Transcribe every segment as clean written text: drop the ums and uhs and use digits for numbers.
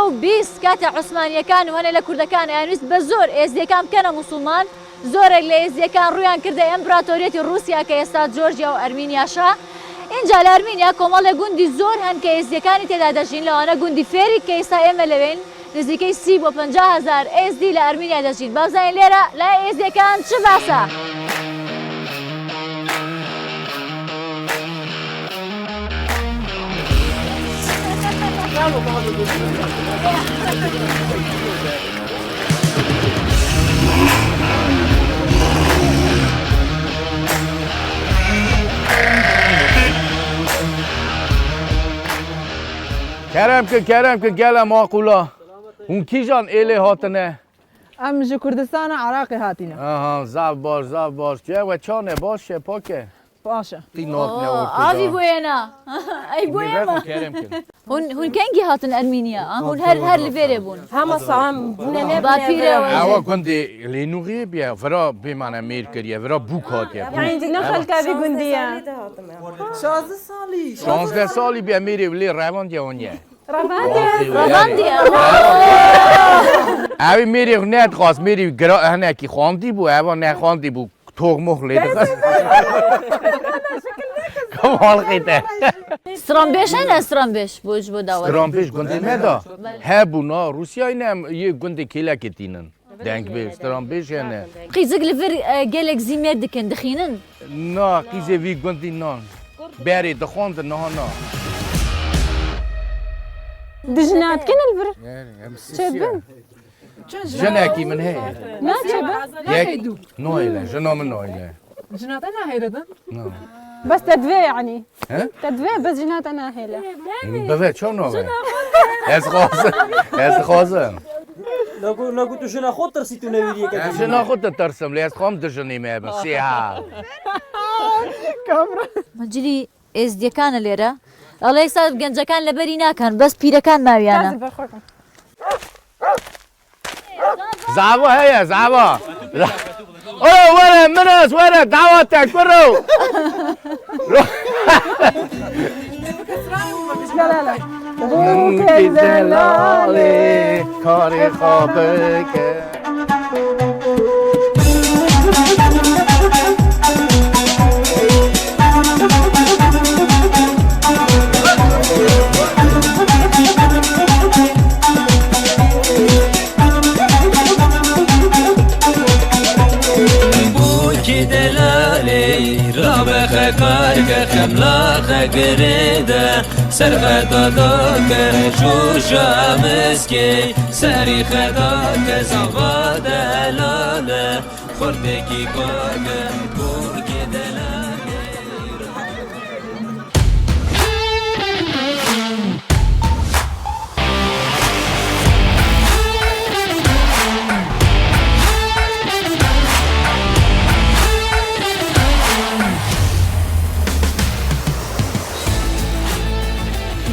2020 کاتە عوسمانیەکان و هەنە لە کوردەکان یانویست بە زۆر ئێزیەکان بکەنە موسڵمان زۆرێک لە ئێزیەکان ڕویان کردە ئەمپراتۆریەتی رووسیا کە ئێستا جۆرجیا و ئەرمینیاشە اینجا لە ئەرمینیا کۆمەڵێک گوندی زۆر هەن کە ئێزیەکانی تێدا دەژین لەوانە گوندی فێری کە ئێستا ئێمە لەوێن نزیکەی 30 بۆ 50,000 ئێزدی لە ئەرمینیا دەژین بازانین لێرە لای ئێزیەکان چ باسە؟ kerem ki gele makula. Hun kijan eli hatine. ام ji Kurdistan Iraqê hatîne. Aha zav baş. Ke ve çane baş pake. Paşa. Tinok ne ortada. Avî bûyena. Ey bûyema. Kerem ki. Hûn kengî hatin Ermîniya? Hûn her li vêrê bûn. Hema sağım bune Bapîre Ava kundi li nûriye biye vira bêmane mêr kiriye vira bûk hatiye. Yani ne xelka bir gundiye. 16 salî biye mêrê lê revandiye onye. Ravandiye. Evi mêrê net xas mêrê gira henekî xwandî bû eva ne xwandî bû tohmuh lê dixist. Kamal qîte. Stranbêj hene stranbêj bû ji bo dawet. Strampêj gundê me da. Hebûna Rusyayê ne yê gundê kêlekê tînin. Dengbêj, strampêj hene. Qîzik li vir gelek zîmêr dikin dixînin. Na qîzê vî gundî nan. Berê dixwandin niha na. Dijnat kinil bir. Çebin. Jinekî min heye. Ne çebe? Yek noyle, jina min noyle. جنات أنا هيردن. Bas tedve yani. He? Tedve bas jinat ana hele. Beve ço nove. Ez xwazim. نقول شنو خاطر سيتو نويريه كده Jina xwe te tirsim lê ez xam dijinê me bin sêha. مەجلی ئێزدیەکانە لێرە ئەڵێ ئێستا گەنجەکان لەبەری ناکەن بەس پیرەکان ماویانە Zava heye zava. Were minas were dawatek biro. Zelale kari xabeke. سرخدادك جوجا مسكي سري خداك زغاد هلاله خردكي باك بوكي دلاله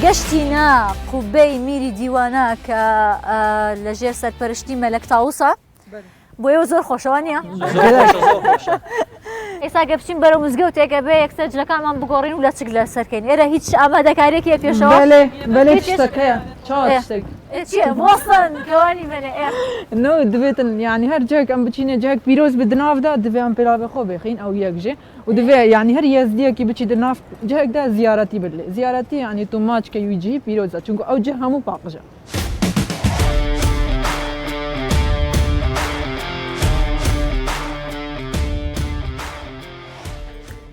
گەشتینە قوبەی میری دیوانە کە لەژێر سەرپەرشتی مەلەک تاووسە بۆ ئێوە زۆر خۆشەوە نییە؟ ئێستا گە بچین بەرەو مزگەوتێکە بێ یەکسەر جلەکانمان بگۆڕین و لە چک لە سەرکەین ئێرە هیچ ئامادەکاریەکیە پێشەوە؟ بەلێ شتەکەیە چاوە شتێک چییە وەسن کەوانی بنێ نو دەبێتن یعنی هەر جێک ئەم بچینە جێک پیرۆز بە دناودا دەبێ ئەم پێلاوێ خۆ بێخین ئەو یەکژێ و دەبێ یعنی هەر یەزدیەکی بچی دناف جێکدا زیارەتی بدلێ زیارەتی یعنی تو ماچکە یوجی پیرۆزە چونکە ئەو جێ هەموو پاقژە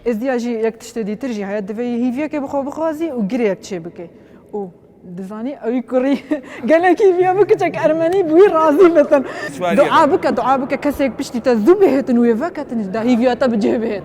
ئێزدیاژی یەک تشتە دیترژی هەیە دەبێ هیڤەکە بخۆ بخوازی و گرێک چێ بکەی و دزانی ئەوی کوڕی گەلێکی بیا بکچێک ئەرمەنی بووی ڕازی بێتن دوعا بکە کەسێک پشتی تە زوو بهێتن و ێڤەکەتن دا هیڤاتە بجێ بێت